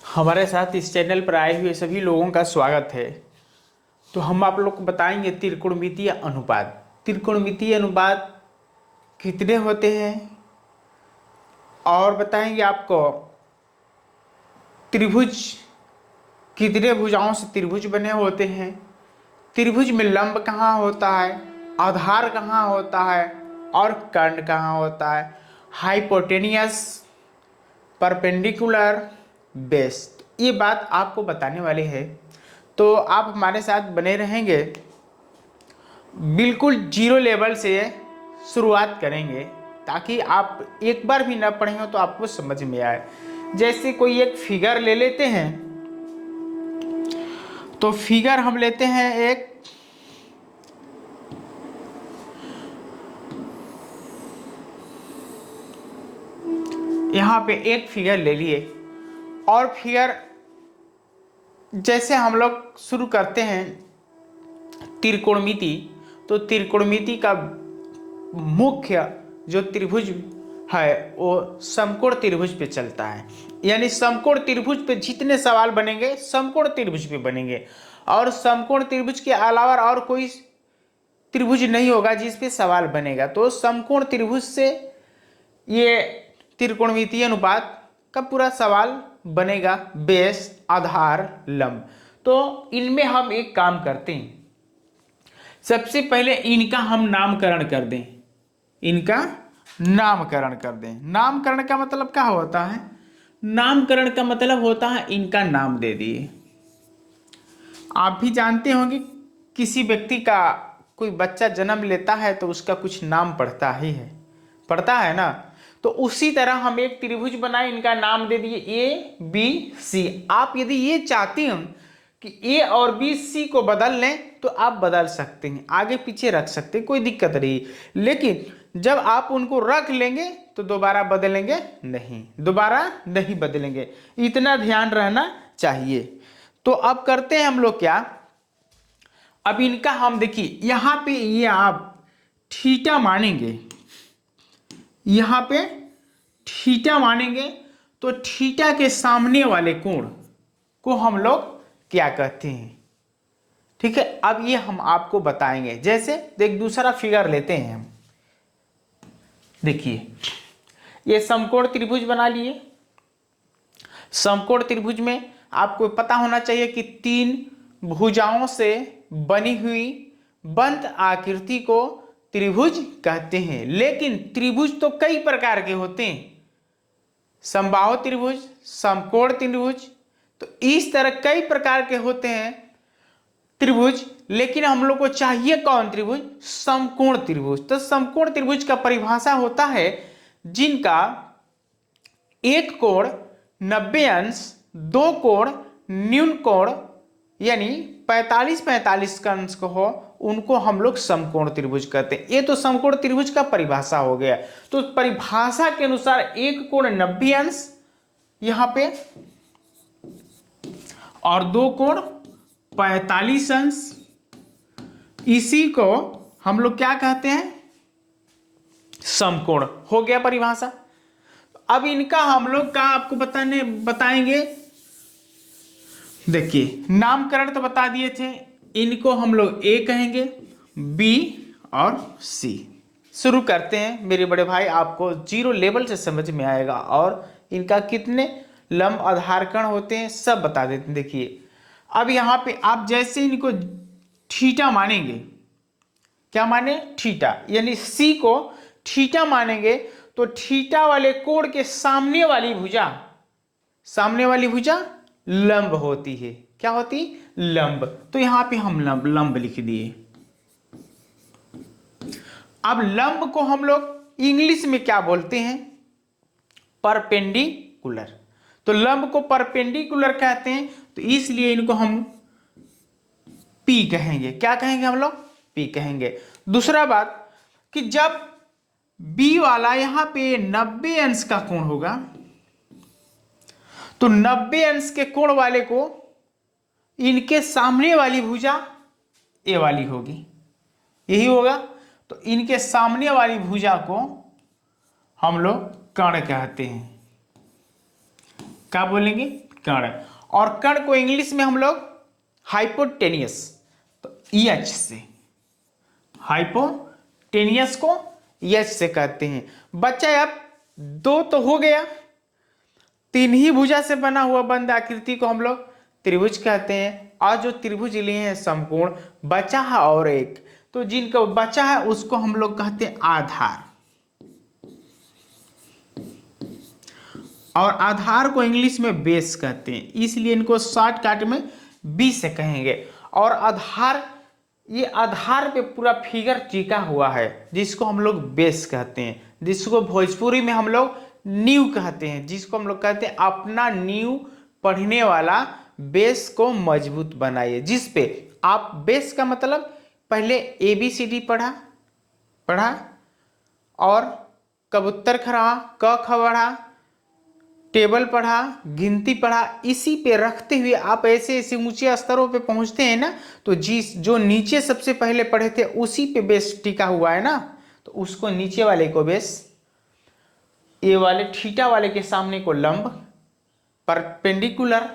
हमारे साथ इस चैनल पर आए हुए सभी लोगों का स्वागत है। तो हम आप लोग को बताएंगे त्रिकोणमितीय अनुपात। त्रिकोणमितीय अनुपात कितने होते हैं और बताएंगे आपको त्रिभुज कितने भुजाओं से त्रिभुज बने होते हैं, त्रिभुज में लंब कहाँ होता है, आधार कहाँ होता है और कर्ण कहाँ होता है, हाइपोटेनियस, परपेंडिकुलर, बेस। ये बात आपको बताने वाले हैं, तो आप हमारे साथ बने रहेंगे। बिल्कुल जीरो लेवल से शुरुआत करेंगे ताकि आप एक बार भी ना पढ़े हो तो आपको समझ में आए। जैसे कोई एक फिगर ले लेते हैं, तो फिगर हम लेते हैं एक, यहाँ पे एक फिगर ले लिए और फिगर जैसे हम लोग शुरू करते हैं त्रिकोणमिति, तो त्रिकोणमिति का मुख्य जो त्रिभुज है वो समकोण त्रिभुज पे चलता है। यानी समकोण त्रिभुज पे जितने सवाल बनेंगे समकोण त्रिभुज पे बनेंगे और समकोण त्रिभुज के अलावा और कोई त्रिभुज नहीं होगा जिस पे सवाल बनेगा। तो समकोण त्रिभुज से ये त्रिकोणमितीय अनुपात का पूरा सवाल बनेगा, बेस, आधार, लंब। तो इनमें हम एक काम करते हैं, सबसे पहले इनका हम नामकरण कर दें। इनका नामकरण कर दें। नामकरण का मतलब क्या होता है? नामकरण का मतलब होता है इनका नाम दे दिए। आप भी जानते होंगे किसी व्यक्ति का कोई बच्चा जन्म लेता है तो उसका कुछ नाम पड़ता ही है, पड़ता है ना। तो उसी तरह हम एक त्रिभुज बनाए, इनका नाम दे दिए ए बी सी। आप यदि ये चाहते हैं कि ए और बी सी को बदल लें तो आप बदल सकते हैं, आगे पीछे रख सकते हैं, कोई दिक्कत नहीं। लेकिन जब आप उनको रख लेंगे तो दोबारा बदलेंगे नहीं, दोबारा नहीं बदलेंगे, इतना ध्यान रहना चाहिए। तो अब करते हैं हम लोग क्या, अब इनका हम देखिए यहां पे ये आप थीटा मानेंगे, यहां पे थीटा मानेंगे तो थीटा के सामने वाले कोण को हम लोग क्या कहते हैं, ठीक है। अब ये हम आपको बताएंगे। जैसे एक दूसरा फिगर लेते हैं हम, देखिए ये समकोण त्रिभुज बना लिए। समकोण त्रिभुज में आपको पता होना चाहिए कि तीन भुजाओं से बनी हुई बंद आकृति को त्रिभुज कहते हैं। लेकिन त्रिभुज तो कई प्रकार के होते हैं, समबाहु त्रिभुज, समकोण त्रिभुज, तो इस तरह कई प्रकार के होते हैं त्रिभुज। लेकिन हम लोग को चाहिए कौन त्रिभुज? समकोण त्रिभुज। तो समकोण त्रिभुज का परिभाषा होता है जिनका एक कोण 90 अंश, दो कोण न्यून कोण यानी 45-45 का अंश को हो, उनको हम लोग समकोण त्रिभुज कहते हैं। ये तो समकोण त्रिभुज का परिभाषा हो गया। तो परिभाषा के अनुसार एक कोण 90 अंश यहां पे और दो कोण 45 अंश, इसी को हम लोग क्या कहते हैं? समकोण। हो गया परिभाषा। अब इनका हम लोग का आपको बताएंगे। देखिए नामकरण तो बता दिए थे, इनको हम लोग ए कहेंगे, बी और सी। शुरू करते हैं मेरे बड़े भाई, आपको जीरो लेवल से समझ में आएगा और इनका कितने लंब आधार कण होते हैं सब बता देते हैं। देखिए अब यहाँ पे आप जैसे इनको थीटा मानेंगे, क्या माने? थीटा, यानी सी को थीटा मानेंगे तो थीटा वाले कोण के सामने वाली भुजा लंब होती है। क्या होती? लंब। तो यहां पे हम लंब लिख दिए। अब लंब को हम लोग इंग्लिश में क्या बोलते हैं? परपेंडिकुलर। तो लंब को परपेंडिकुलर कहते हैं, तो इसलिए इनको हम पी कहेंगे। क्या कहेंगे हम लोग? पी कहेंगे। दूसरा बात कि जब बी वाला यहां पे 90 अंश का कोण होगा तो 90 अंश के कोण वाले को इनके सामने वाली भुजा ए वाली होगी, यही होगा। तो इनके सामने वाली भुजा को हम लोग कर्ण कहते हैं। क्या बोलेंगे? कण, और कण को इंग्लिश में हम लोग हाइपोटेनियस, तो EH से, हाइपोटेनियस को EH से कहते हैं। बच्चा अब 2 तो हो गया, 3 ही भुजा से बना हुआ बंद आकृति को हम लोग त्रिभुज कहते हैं, और जो त्रिभुज लिए हैं समकोण, बचा है और एक, तो जिनका बचा है उसको हम लोग कहते हैं आधार, और आधार को इंग्लिश में बेस कहते हैं, इसलिए इनको शॉर्टकट में बी से कहेंगे। और आधार, ये आधार पे पूरा फिगर टिका हुआ है जिसको हम लोग बेस कहते हैं, जिसको भोजपुरी में हम लोग नींव कहते हैं, जिसको हम लोग कहते हैं अपना नींव पढ़ने वाला बेस को मजबूत बनाइए। जिस पे आप, बेस का मतलब पहले ABCD पढ़ा और कबूतर खड़ा, क ख पढ़ा, टेबल पढ़ा, गिनती पढ़ा, इसी पे रखते हुए आप ऐसे ऐसे ऊंचे स्तरों पे पहुंचते हैं ना, तो जो नीचे सबसे पहले पढ़े थे उसी पे बेस टिका हुआ है ना, तो उसको नीचे वाले को बेस, ए वाले थीटा वाले के सामने को लंब परपेंडिकुलर,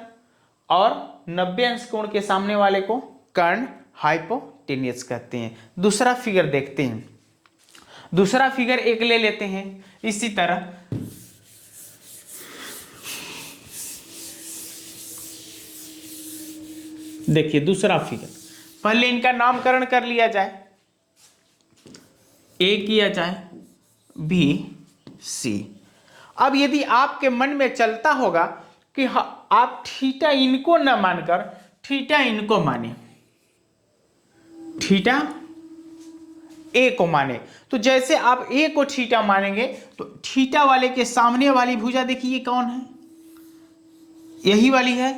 और 90 अंश कोण के सामने वाले को कर्ण हाइपोटेनियस कहते हैं। दूसरा फिगर देखते हैं, दूसरा फिगर एक ले लेते हैं इसी तरह। देखिए दूसरा फिगर, पहले इनका नामकरण कर लिया जाए, ए किया जाए, बी, सी। अब यदि आपके मन में चलता होगा कि आप थीटा इनको न मानकर थीटा इनको माने, थीटा ए को माने, तो जैसे आप ए को थीटा मानेंगे तो थीटा वाले के सामने वाली भुजा देखिए कौन है, यही वाली है,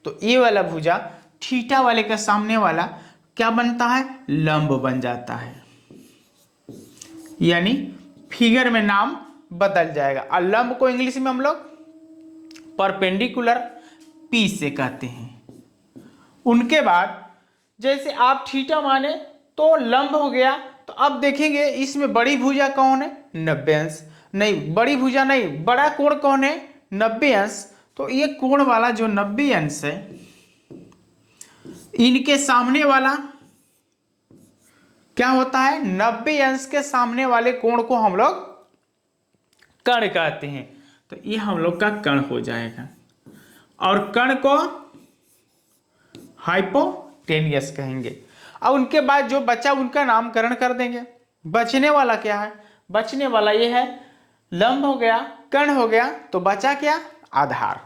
तो ए वाला भुजा थीटा वाले का सामने वाला क्या बनता है, लंब बन जाता है, यानी फिगर में नाम बदल जाएगा। और लंब को इंग्लिश में हम लोग परपेंडिकुलर P से कहते हैं। उनके बाद जैसे आप थीटा माने तो लंब हो गया, तो अब देखेंगे इसमें बड़ी भुजा कौन है, 90 अंश, नहीं बड़ी भुजा नहीं, बड़ा कोण कौन है, 90 अंश, तो ये कोण वाला जो 90 अंश है, इनके सामने वाला क्या होता है, 90 अंश के सामने वाले कोण को हम लोग कर्ण कहते हैं, तो ये हम लोग का कर्ण हो जाएगा, और कर्ण को हाइपोटेनियस कहेंगे। अब उनके बाद जो बचा उनका नामकरण कर देंगे। बचने वाला क्या है, बचने वाला ये है, लंब हो गया, कर्ण हो गया, तो बचा क्या, आधार,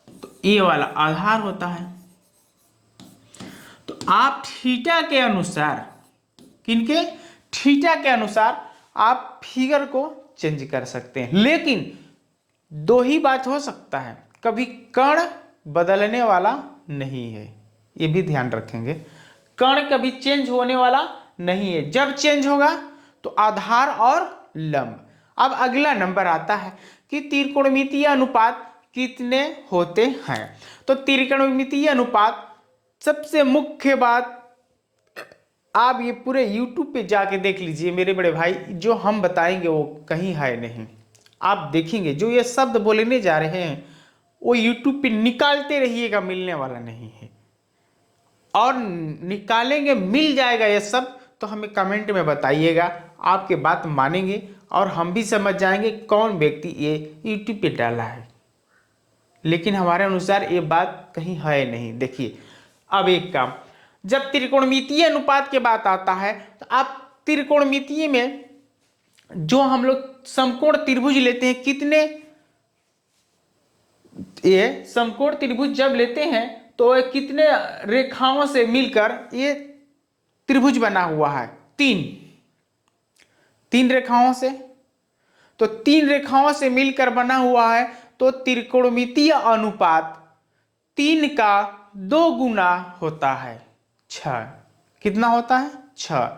तो ये वाला आधार होता है। तो आप थीटा के अनुसार, किनके, थीटा के अनुसार आप फिगर को चेंज कर सकते हैं, लेकिन 2 ही बात हो सकता है, कभी कर्ण बदलने वाला नहीं है, ये भी ध्यान रखेंगे, कर्ण कभी चेंज होने वाला नहीं है, जब चेंज होगा तो आधार और लंब। अब अगला नंबर आता है कि त्रिकोणमितीय अनुपात कितने होते हैं। तो त्रिकोणमितीय अनुपात सबसे मुख्य बात, आप ये पूरे YouTube पे जाके देख लीजिए मेरे बड़े भाई, जो हम बताएंगे वो कहीं है नहीं, आप देखेंगे जो ये शब्द बोलने जा रहे हैं वो YouTube पे निकालते रहिएगा, मिलने वाला नहीं है, और निकालेंगे मिल जाएगा ये सब, तो हमें कमेंट में बताइएगा, आपके बात मानेंगे और हम भी समझ जाएंगे कौन व्यक्ति ये YouTube पे डाला है, लेकिन हमारे अनुसार ये बात कहीं है नहीं। देखिए अब एक काम, जब त्रिकोणमितीय अनुपात की बात आता है तो आप त्रिकोणमितीय में जो हम लोग समकोण त्रिभुज लेते हैं, कितने, ये समकोण त्रिभुज जब लेते हैं तो ये कितने रेखाओं से मिलकर ये त्रिभुज बना हुआ है, 3 रेखाओं से, तो 3 रेखाओं से मिलकर बना हुआ है, तो त्रिकोणमितीय अनुपात 3 का 2 गुना होता है, 6। कितना होता है, 6।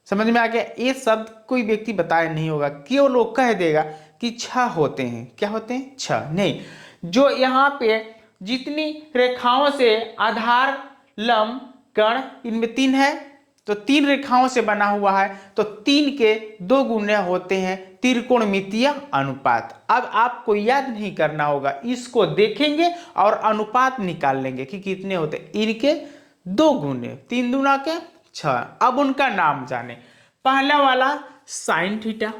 समझ में आ गया। ये शब्द कोई व्यक्ति बताया नहीं होगा, क्यों लोग कह देगा कि 6 होते हैं, क्या होते हैं, 6 नहीं, जो यहाँ पे जितनी रेखाओं से आधार लंब कर्ण, इनमें 3 है, तो 3 रेखाओं से बना हुआ है, तो 3 के 2 गुने होते हैं त्रिकोणमितीय अनुपात। अब आपको याद नहीं करना होगा, इसको देखेंगे और अनुपात निकाल लेंगे कि कितने होते हैं। इनके 2 गुने, 3 दूना के 6। अब उनका नाम जाने। पहला वाला साइन थीटा,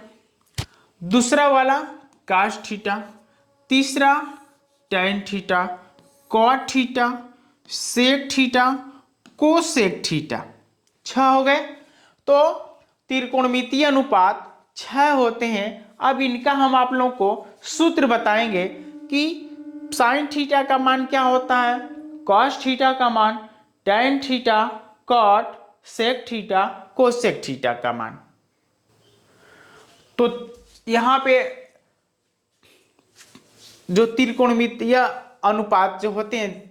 दूसरा वाला कास थीटा, तीसरा tan theta, cot theta, sec theta, cosec theta. 6 हो गए। तो त्रिकोणमितीय अनुपात 6 होते हैं। अब इनका हम आप लोगों को सूत्र बताएंगे कि साइन थीटा का मान क्या होता है, कॉस थीटा का मान, tan theta, cot, sec theta, cosec theta का मान। तो यहाँ पे जो त्रिकोणमितीय अनुपात जो होते हैं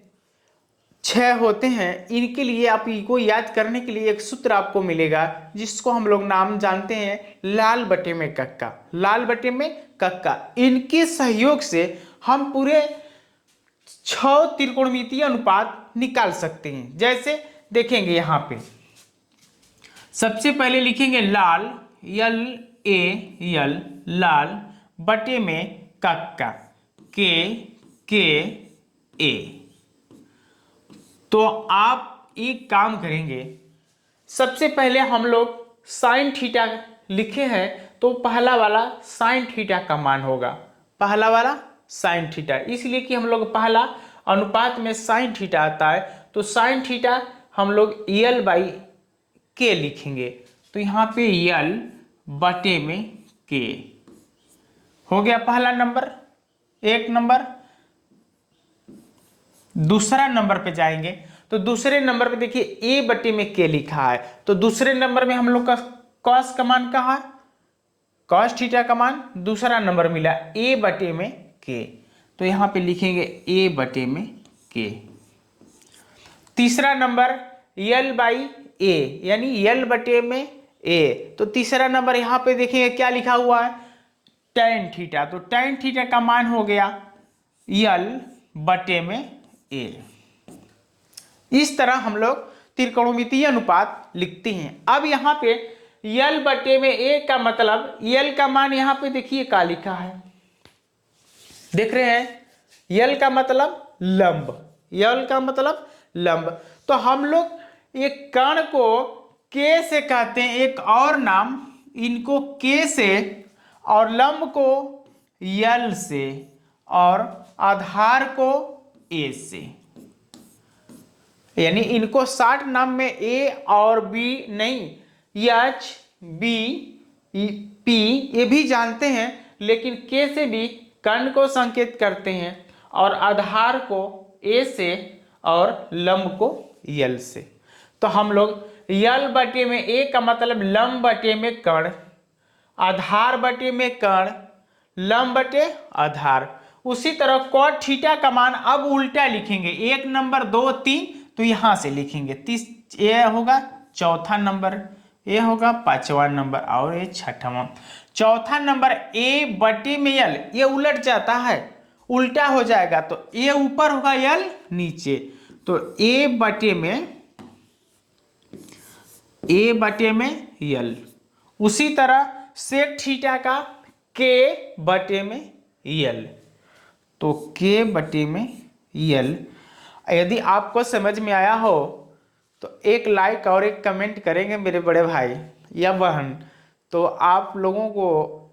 6 होते हैं, इनके लिए आप इनको याद करने के लिए एक सूत्र आपको मिलेगा जिसको हम लोग नाम जानते हैं लाल बटे में कक्का। लाल बटे में कक्का, इनके सहयोग से हम पूरे 6 त्रिकोणमितीय अनुपात निकाल सकते हैं। जैसे देखेंगे यहाँ पे सबसे पहले लिखेंगे लाल, LAL, लाल बटे में कक्का, KA। तो आप एक काम करेंगे, सबसे पहले हम लोग साइन थीटा लिखे हैं, तो पहला वाला साइन थीटा का मान होगा, पहला वाला साइन थीटा, इसलिए कि हम लोग पहला अनुपात में साइन थीटा आता है, तो साइन थीटा हम लोग L/K लिखेंगे। तो यहाँ पे L बटे में K हो गया पहला नंबर, एक नंबर। दूसरा नंबर पे जाएंगे, तो दूसरे नंबर पे देखिए A बटे में K लिखा है, तो दूसरे नंबर में हम लोग का कॉस का मान कहा, कॉस थीटा का मान दूसरा नंबर मिला A बटे में K, तो यहां पे लिखेंगे A बटे में K। तीसरा नंबर L/A, यानी L बटे में A, तो तीसरा नंबर यहां पे देखेंगे क्या लिखा हुआ है, टैन थीटा, तो टैन थीटा का मान हो गया L बटे में A। इस तरह हम लोग त्रिकोणमितीय अनुपात लिखते हैं। अब यहाँ पे L बटे में A का मतलब, L का मान यहाँ पे देखिए क्या लिखा है, देख रहे हैं, L का मतलब लंब, L का मतलब लंब। तो हम लोग एक कण को K से कहते हैं, एक और नाम इनको K से, और लंब को L से, और आधार को A से, यानी इनको 60 नाम में A और B नहीं, H, B, P ये भी जानते हैं, लेकिन K से भी कर्ण को संकेत करते हैं, और आधार को A से और लंब को L से। तो हम लोग L बटे में A का मतलब लंब बटे में कर्ण, आधार बटे में कर्ण, लंब बटे आधार। उसी तरह कॉट थीटा का मान अब उल्टा लिखेंगे, 1 नंबर 2 3, तो यहां से लिखेंगे ये होगा चौथा नंबर, ये होगा 5वां नंबर, और ये 6वां। चौथा नंबर A बटे में L, ये उलट जाता है, उल्टा हो जाएगा, तो A ऊपर होगा L नीचे, तो A बटे में L। उसी तरह सेक थीटा का K बटे में L, तो K बटे में L। यदि आपको समझ में आया हो तो एक लाइक और एक कमेंट करेंगे मेरे बड़े भाई या बहन, तो आप लोगों को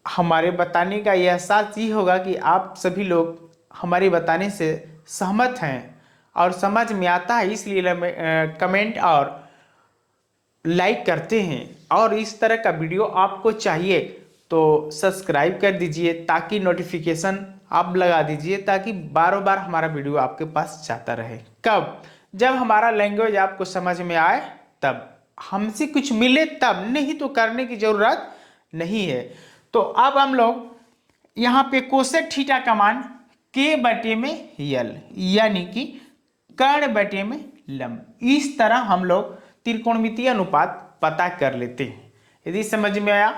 हमारे बताने का यह एहसास ही होगा कि आप सभी लोग हमारे बताने से सहमत हैं और समझ में आता है, इसलिए कमेंट और लाइक करते हैं। और इस तरह का वीडियो आपको चाहिए तो सब्सक्राइब कर दीजिए, ताकि नोटिफिकेशन आप लगा दीजिए, ताकि बार बार हमारा वीडियो आपके पास जाता रहे। कब? जब हमारा लैंग्वेज आपको समझ में आए तब, हमसे कुछ मिले तब, नहीं तो करने की जरूरत नहीं है। तो अब हम लोग यहाँ पे कोसेक थीटा का मान K बटे में L, यानी कि कर्ण बटे में लंब। इस तरह हम लोग त्रिकोणमितीय अनुपात पता कर लेते हैं। यदि समझ में आया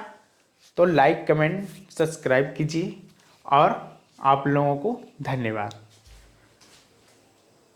तो लाइक कमेंट सब्सक्राइब कीजिए, और आप लोगों को धन्यवाद।